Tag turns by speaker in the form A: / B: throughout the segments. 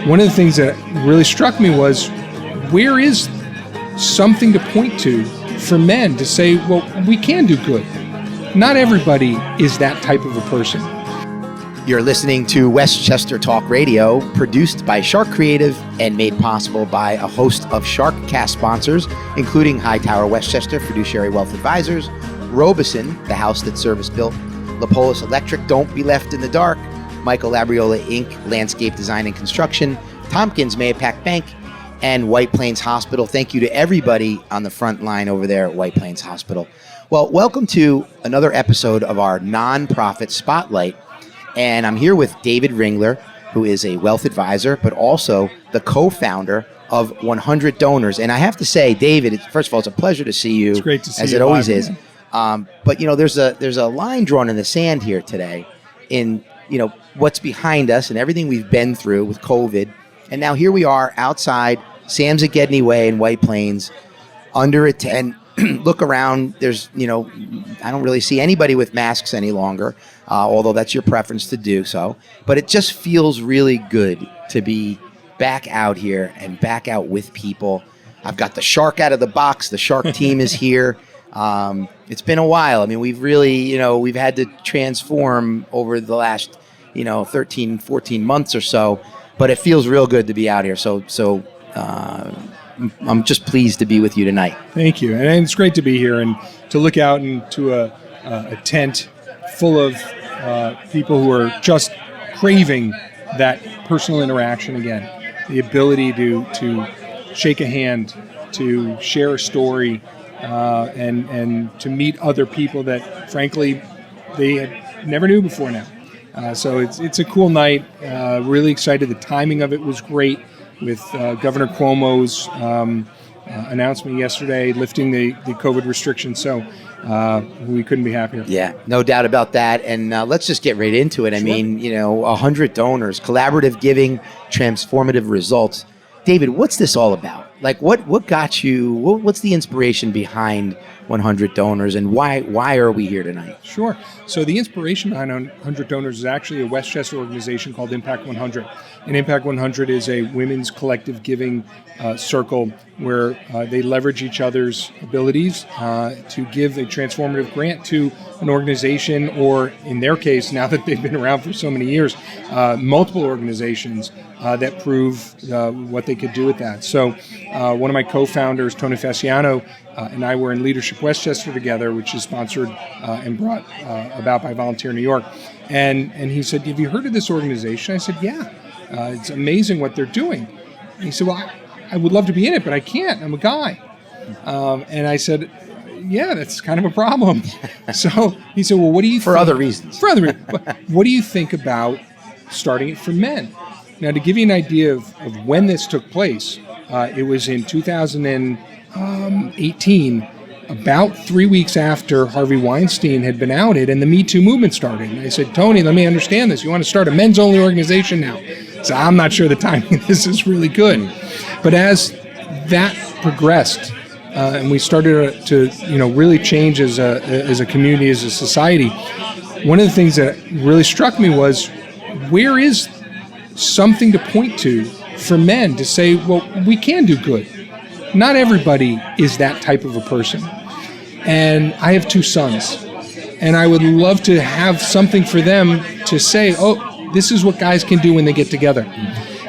A: one of the things that really struck me was, where is something to point to for men to say, well, we can do good? Not everybody is that type of a person.
B: You're listening to Westchester Talk Radio, produced by Shark Creative and made possible by a host of SharkCast sponsors, including Hightower Westchester Fiduciary Wealth Advisors, Robeson, the house that service built, Lapolis Electric, Don't Be Left in the Dark, Michael Labriola Inc., Landscape Design and Construction, Tompkins Mahopac Bank, and White Plains Hospital. Thank you to everybody on the front line over there at White Plains Hospital. Well, welcome to another episode of our nonprofit spotlight. And I'm here with David Ringler, who is a wealth advisor, but also the co-founder of 100 Donors. And I have to say, David, first of all, it's a pleasure to see you.
A: It's great to see you.
B: As it always is. But, you know, there's a line drawn in the sand here today in, you know, what's behind us and everything we've been through with COVID. And now here we are outside Sam's at Gedney Way in White Plains, under a tent. Look around. There's, you know, I don't really see anybody with masks any longer, although that's your preference to do so. But it just feels really good to be back out here and back out with people. I've got the Shark out of the box. The Shark team is here. It's been a while. I mean, we've really, you know, we've had to transform over the last, 13, 14 months or so. But it feels real good to be out here. So I'm just pleased to be with you tonight.
A: Thank you. And it's great to be here and to look out into a tent full of people who are just craving that personal interaction again. The ability to shake a hand, to share a story, and to meet other people that, frankly, they had never knew before now. So it's a cool night. Really excited. The timing of it was great, with Governor Cuomo's announcement yesterday lifting the COVID restrictions. So we couldn't be happier.
B: Yeah, no doubt about that. And let's just get right into it. I mean, 100 donors, collaborative giving, transformative results. David, what's this all about? Like, what got you? What's the inspiration behind 100 Donors, and why are we here tonight?
A: Sure. So the inspiration behind 100 Donors is actually a Westchester organization called Impact 100. And Impact 100 is a women's collective giving circle where they leverage each other's abilities to give a transformative grant to an organization, or in their case, now that they've been around for so many years, multiple organizations that prove what they could do with that. So one of my co-founders, Tony Fasciano, and I were in Leadership Westchester together, which is sponsored and brought about by Volunteer New York. And he said, "Have you heard of this organization?" I said, "Yeah, it's amazing what they're doing." And he said, "Well, I would love to be in it, but I can't. I'm a guy." And I said, "Yeah, that's kind of a problem." So he said, "Well, what do you
B: For other reasons.
A: What do you think about starting it for men?" Now, to give you an idea of when this took place, it was in 2018, about 3 weeks after Harvey Weinstein had been outed and the Me Too movement started. And I said, "Tony, let me understand this. You want to start a men's-only organization now?" So I'm not sure the timing of this is really good. But as that progressed, and we started to really change as a community, as a society, one of the things that really struck me was, where is something to point to for men to say, well, we can do good? Not everybody is that type of a person. And I have 2 sons, and I would love to have something for them to say, oh, this is what guys can do when they get together.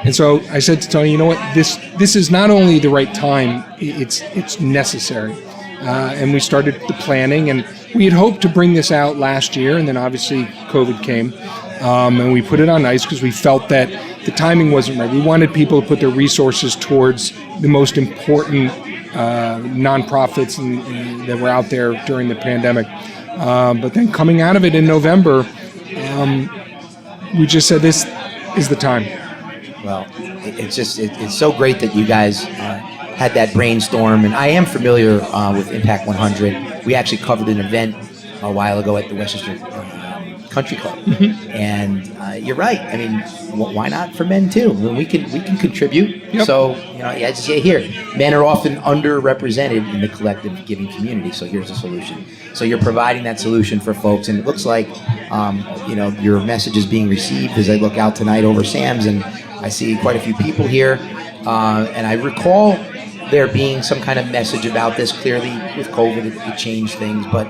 A: And so I said to Tony, you know what, this is not only the right time, it's necessary. And we started the planning, and we had hoped to bring this out last year, and then obviously COVID came. And we put it on ice because we felt that the timing wasn't right. We wanted people to put their resources towards the most important nonprofits that were out there during the pandemic. But then coming out of it in November, we just said, this is the time.
B: Well, it's so great that you guys had that brainstorm. And I am familiar with Impact 100. We actually covered an event a while ago at the Westchester Country Club. Mm-hmm. And you're right. I mean, why not for men too? I mean, we can contribute. Yep. So, I just say here, men are often underrepresented in the collective giving community. So here's a solution. So you're providing that solution for folks, and it looks like, your message is being received as I look out tonight over Sam's, and I see quite a few people here, and I recall there being some kind of message about this. Clearly, with COVID, it changed things, but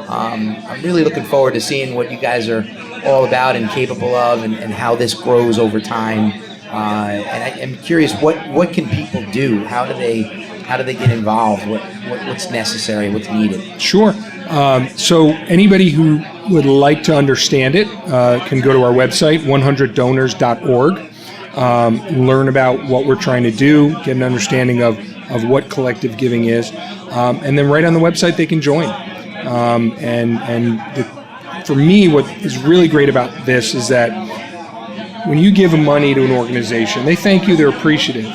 B: I'm really looking forward to seeing what you guys are all about and capable of, and how this grows over time. And I am curious, what can people do? How do they get involved? What's necessary? What's needed?
A: Sure. So anybody who would like to understand it can go to our website, 100donors.org, learn about what we're trying to do, get an understanding of what collective giving is, and then right on the website they can join. For me, what is really great about this is that when you give money to an organization, they thank you, they're appreciative.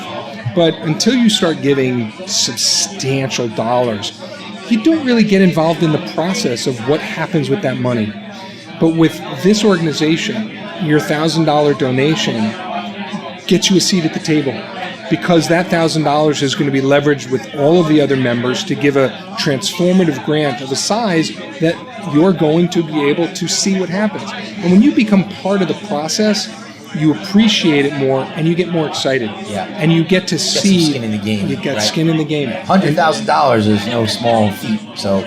A: But until you start giving substantial dollars, you don't really get involved in the process of what happens with that money. But with this organization, your $1,000 donation gets you a seat at the table, because that $1,000 is going to be leveraged with all of the other members to give a transformative grant of a size that you're going to be able to see what happens. And when you become part of the process, you appreciate it more and you get more excited.
B: Yeah.
A: And you get to see
B: some skin in the game.
A: You get
B: right?
A: skin in the game.
B: $100,000 is no small feat. So,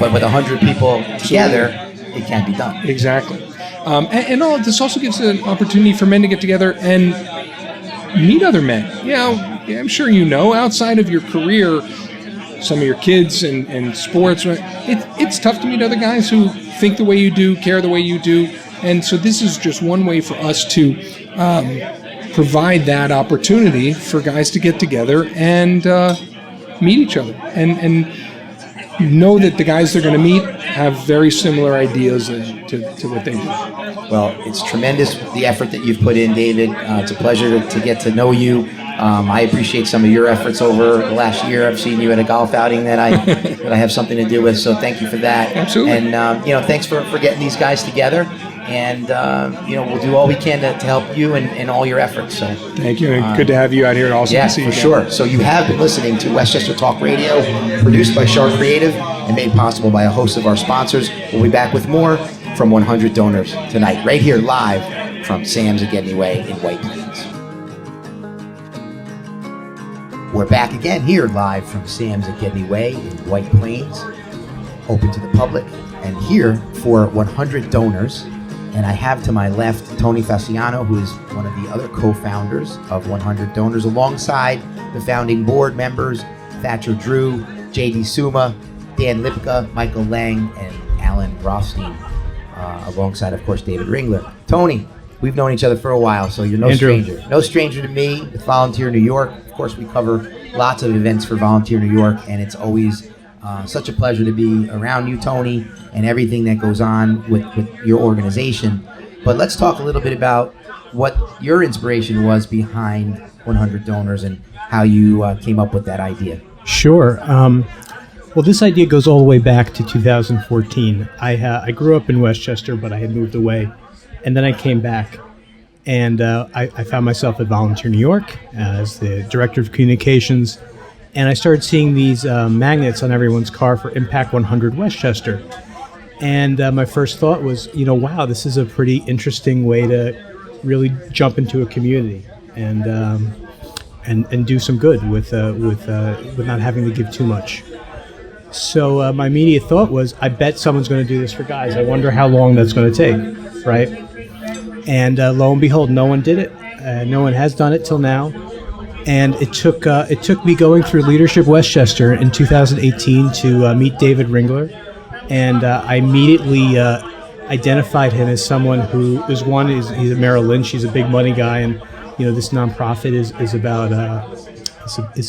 B: but with 100 people together, it can be done.
A: Exactly. And this also gives an opportunity for men to get together and meet other men. You know, I'm sure you know, outside of your career, some of your kids and sports, it's tough to meet other guys who think the way you do, care the way you do. And so this is just one way for us to provide that opportunity for guys to get together and meet each other and know that the guys they're going to meet have very similar ideas to what they do.
B: Well, it's tremendous, the effort that you've put in, David. It's a pleasure to get to know you. I appreciate some of your efforts over the last year. I've seen you at a golf outing that I have something to do with, so thank you for that.
A: Absolutely.
B: And thanks for getting these guys together. And we'll do all we can to help you and all your efforts. So
A: thank you, and good to have you out here. And also
B: yeah,
A: to see you
B: for sure. So you have been listening to Westchester Talk Radio, produced by Shark Creative and made possible by a host of our sponsors. We'll be back with more from 100 Donors tonight, right here live from Sam's at Gedney Way in White Plains. We're back again here live from Sam's at Gedney Way in White Plains, open to the public, and here for 100 Donors. And I have to my left Tony Fasciano, who is one of the other co-founders of 100 Donors, alongside the founding board members, Thatcher Drew, J.D. Suma, Dan Lipka, Michael Lang, and Alan Rothstein, alongside, of course, David Ringler. Tony, we've known each other for a while, so you're no stranger. No stranger to me with Volunteer New York. Of course, we cover lots of events for Volunteer New York, and it's always such a pleasure to be around you, Tony, and everything that goes on with your organization. But let's talk a little bit about what your inspiration was behind 100 Donors and how you came up with that idea.
C: Sure. Well, this idea goes all the way back to 2014. I grew up in Westchester, but I had moved away, and then I came back, and I found myself at Volunteer New York as the Director of Communications. And I started seeing these magnets on everyone's car for Impact 100 Westchester. And my first thought was, wow, this is a pretty interesting way to really jump into a community and do some good with not having to give too much. So my immediate thought was, I bet someone's going to do this for guys. I wonder how long that's going to take, right? And lo and behold, no one did it. No one has done it till now. And it took me going through Leadership Westchester in 2018 to meet David Ringler, and I immediately identified him as someone who he's at Merrill Lynch. He's a big money guy, and this nonprofit is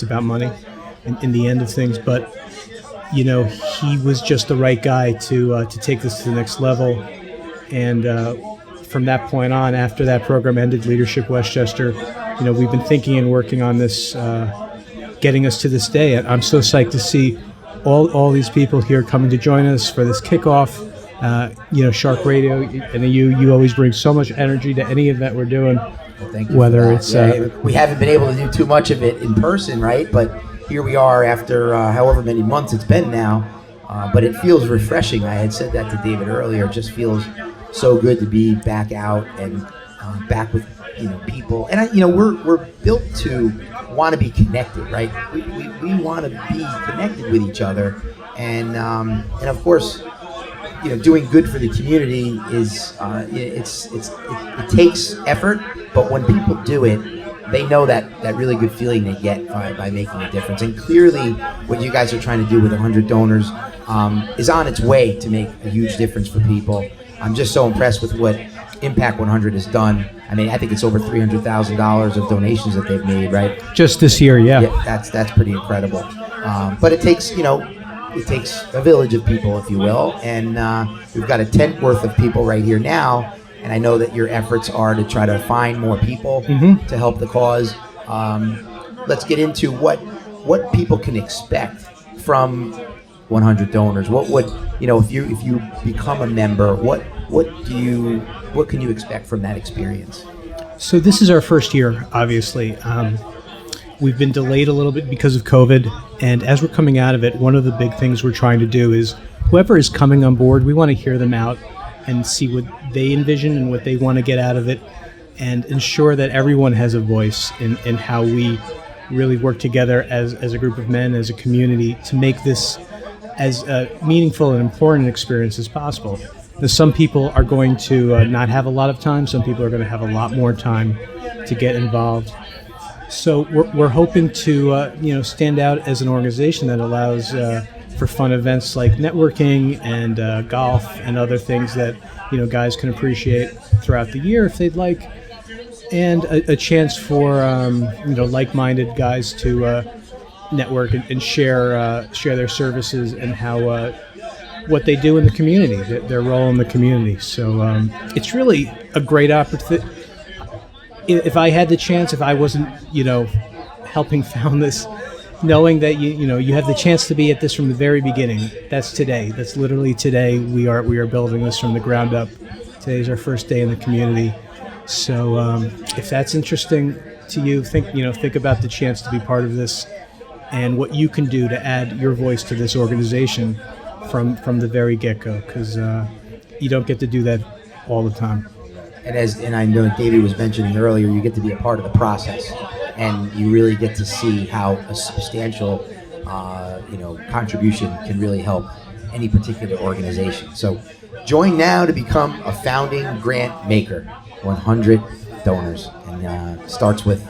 C: about money in the end of things. But he was just the right guy to take this to the next level, and from that point on, after that program ended, Leadership Westchester, we've been thinking and working on this, getting us to this day. I'm so psyched to see all these people here coming to join us for this kickoff. Shark Radio, and you always bring so much energy to any event we're doing.
B: Well, thank you.
C: Whether it's
B: we haven't been able to do too much of it in person, right? But here we are after however many months it's been now. But it feels refreshing. I had said that to David earlier. It just feels so good to be back out and back with people, and we're built to want to be connected, right? We want to be connected with each other, and of course, doing good for the community is it takes effort, but when people do it, they know that really good feeling they get by making a difference. And clearly, what you guys are trying to do with 100 donors is on its way to make a huge difference for people. I'm just so impressed with what Impact 100 has done. I mean, I think it's over $300,000 of donations that they've made, right?
C: Just this year, yeah.
B: That's pretty incredible. But it takes, it takes a village of people, if you will, and we've got a tent worth of people right here now, and I know that your efforts are to try to find more people to help the cause. Let's get into what people can expect from 100 donors. What would if you become a member, what can you expect from that experience?
C: So this is our first year, obviously. We've been delayed a little bit because of COVID, and as we're coming out of it, one of the big things we're trying to do is whoever is coming on board, we want to hear them out and see what they envision and what they want to get out of it, and ensure that everyone has a voice in how we really work together as a group of men, as a community, to make this as meaningful and important experience as possible. Now, some people are going to not have a lot of time. Some people are going to have a lot more time to get involved. So we're hoping to stand out as an organization that allows for fun events like networking and golf and other things that guys can appreciate throughout the year if they'd like, and a chance for like-minded guys to network and share their services and how what they do in the community, their role in the community. So it's really a great opportunity. If I had the chance, if I wasn't, helping found this, knowing that you have the chance to be at this from the very beginning. That's today. That's literally today. We are building this from the ground up. Today's our first day in the community. So if that's interesting to you, think about the chance to be part of this and what you can do to add your voice to this organization from the very get-go, because you don't get to do that all the time.
B: And I know David was mentioning earlier, you get to be a part of the process, and you really get to see how a substantial, contribution can really help any particular organization. So, join now to become a founding grant maker. 100 donors, and starts with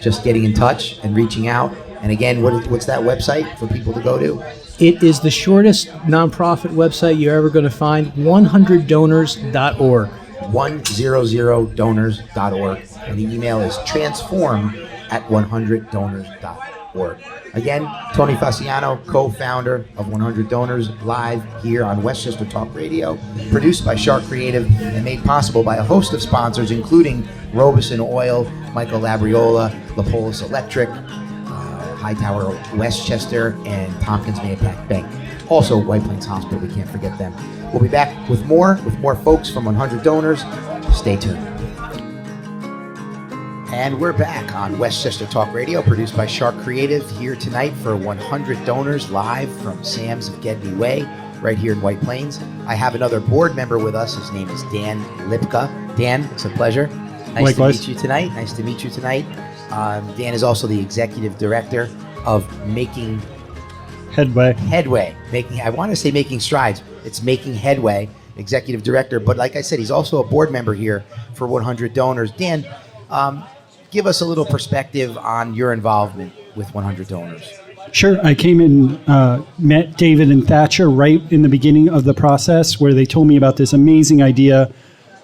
B: just getting in touch and reaching out. And again, what's that website for people to go to?
C: It is the shortest nonprofit website you're ever going to find. 100donors.org.
B: 100donors.org, and the email is transform@100donors.org. Again, Tony Fasciano, co-founder of 100 Donors, live here on Westchester Talk Radio, produced by Shark Creative and made possible by a host of sponsors, including Robeson Oil, Michael Labriola, Lapolis Electric, Hightower Westchester, and Tompkins Mayapack Bank. Also, White Plains Hospital, we can't forget them. We'll be back with more folks from 100 Donors. Stay tuned. And we're back on Westchester Talk Radio, produced by Shark Creative, here tonight for 100 Donors, live from Sam's of Gedney Way, right here in White Plains. I have another board member with us. His name is Dan Lipka. Dan, it's a pleasure. Nice to meet you tonight. Dan is also the executive director of Making
C: Headway.
B: I want to say Making Strides. It's Making Headway, executive director. But like I said, he's also a board member here for 100 Donors. Dan, give us a little perspective on your involvement with 100 Donors.
D: Sure. I came and met David and Thatcher right in the beginning of the process, where they told me about this amazing idea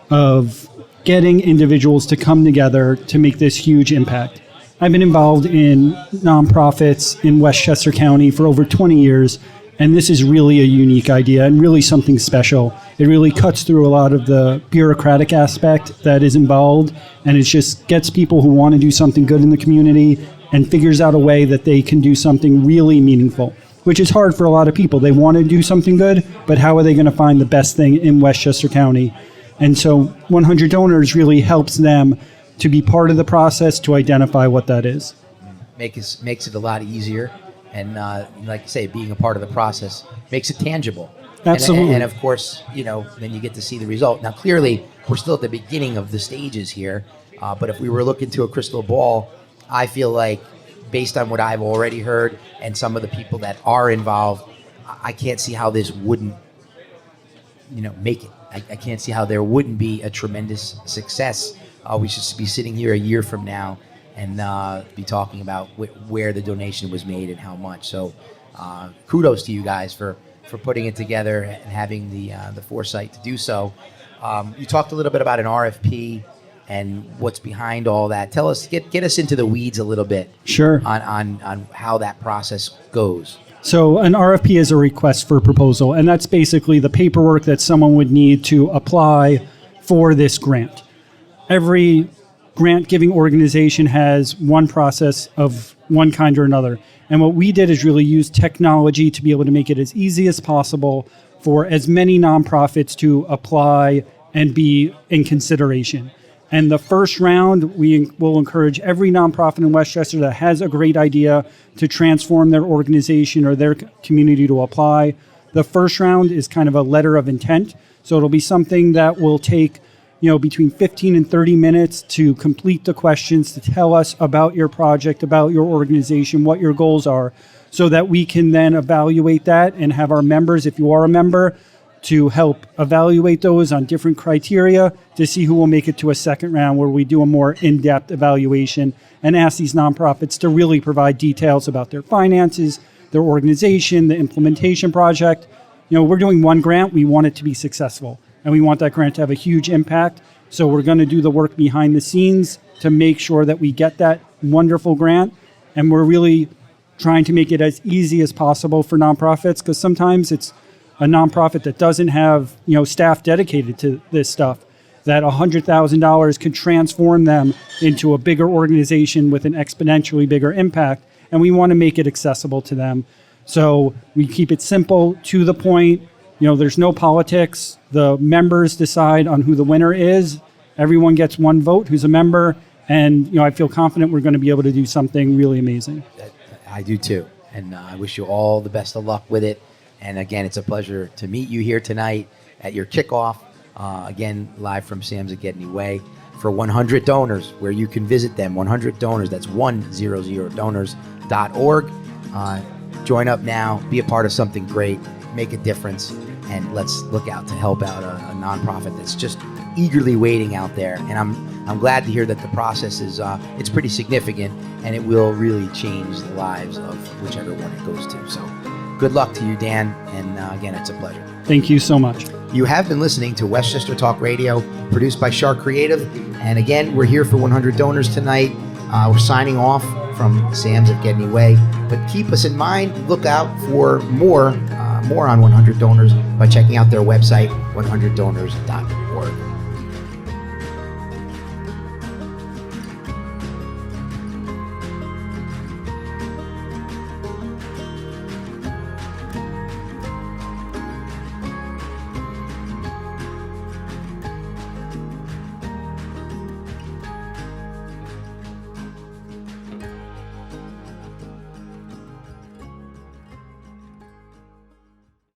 D: of getting individuals to come together to make this huge impact. I've been involved in nonprofits in Westchester County for over 20 years, and this is really a unique idea and really something special. It really cuts through a lot of the bureaucratic aspect that is involved, and it just gets people who want to do something good in the community and figures out a way that they can do something really meaningful, which is hard for a lot of people. They want to do something good, but how are they going to find the best thing in Westchester County? And so 100 Donors really helps them to be part of the process, to identify what that is.
B: Makes it a lot easier, and like I say, being a part of the process makes it tangible.
D: Absolutely.
B: And of course, then you get to see the result. Now, clearly, we're still at the beginning of the stages here. But if we were looking to a crystal ball, I feel like based on what I've already heard and some of the people that are involved, I can't see how this wouldn't, make it. I can't see how there wouldn't be a tremendous success. We should be sitting here a year from now and be talking about where the donation was made and how much. So kudos to you guys for putting it together and having the foresight to do so. You talked a little bit about an RFP and what's behind all that. Tell us, get us into the weeds a little bit.
D: Sure.
B: On how that process goes.
D: So an RFP is a request for proposal, and that's basically the paperwork that someone would need to apply for this grant. Every grant-giving organization has one process of one kind or another. And what we did is really use technology to be able to make it as easy as possible for as many nonprofits to apply and be in consideration. And the first round, we will encourage every nonprofit in Westchester that has a great idea to transform their organization or their community to apply. The first round is kind of a letter of intent. So it'll be something that will take, between 15 and 30 minutes to complete the questions, to tell us about your project, about your organization, what your goals are, so that we can then evaluate that and have our members, if you are a member, to help evaluate those on different criteria to see who will make it to a second round where we do a more in-depth evaluation and ask these nonprofits to really provide details about their finances, their organization, the implementation project. We're doing one grant. We want it to be successful, and we want that grant to have a huge impact. So we're going to do the work behind the scenes to make sure that we get that wonderful grant, and we're really trying to make it as easy as possible for nonprofits, because sometimes it's a nonprofit that doesn't have staff dedicated to this stuff, that $100,000 could transform them into a bigger organization with an exponentially bigger impact, and we want to make it accessible to them. So we keep it simple, to the point. There's no politics. The members decide on who the winner is. Everyone gets one vote who's a member, and I feel confident we're going to be able to do something really amazing.
B: I do too, and I wish you all the best of luck with it. And again, it's a pleasure to meet you here tonight at your kickoff. Again, live from Sam's at Getney Way for 100 donors, where you can visit them. 100 donors. That's 100donors.org. Join up now. Be a part of something great. Make a difference. And let's look out to help out a nonprofit that's just eagerly waiting out there. And I'm glad to hear that the process is it's pretty significant, and it will really change the lives of whichever one it goes to. So good luck to you, Dan, and again, it's a pleasure.
D: Thank you so much.
B: You have been listening to Westchester Talk Radio, produced by Shark Creative, and again, we're here for 100 donors tonight. We're signing off from Sam's at Getney Way, but keep us in mind. Look out for more on 100 Donors by checking out their website, 100donors.org.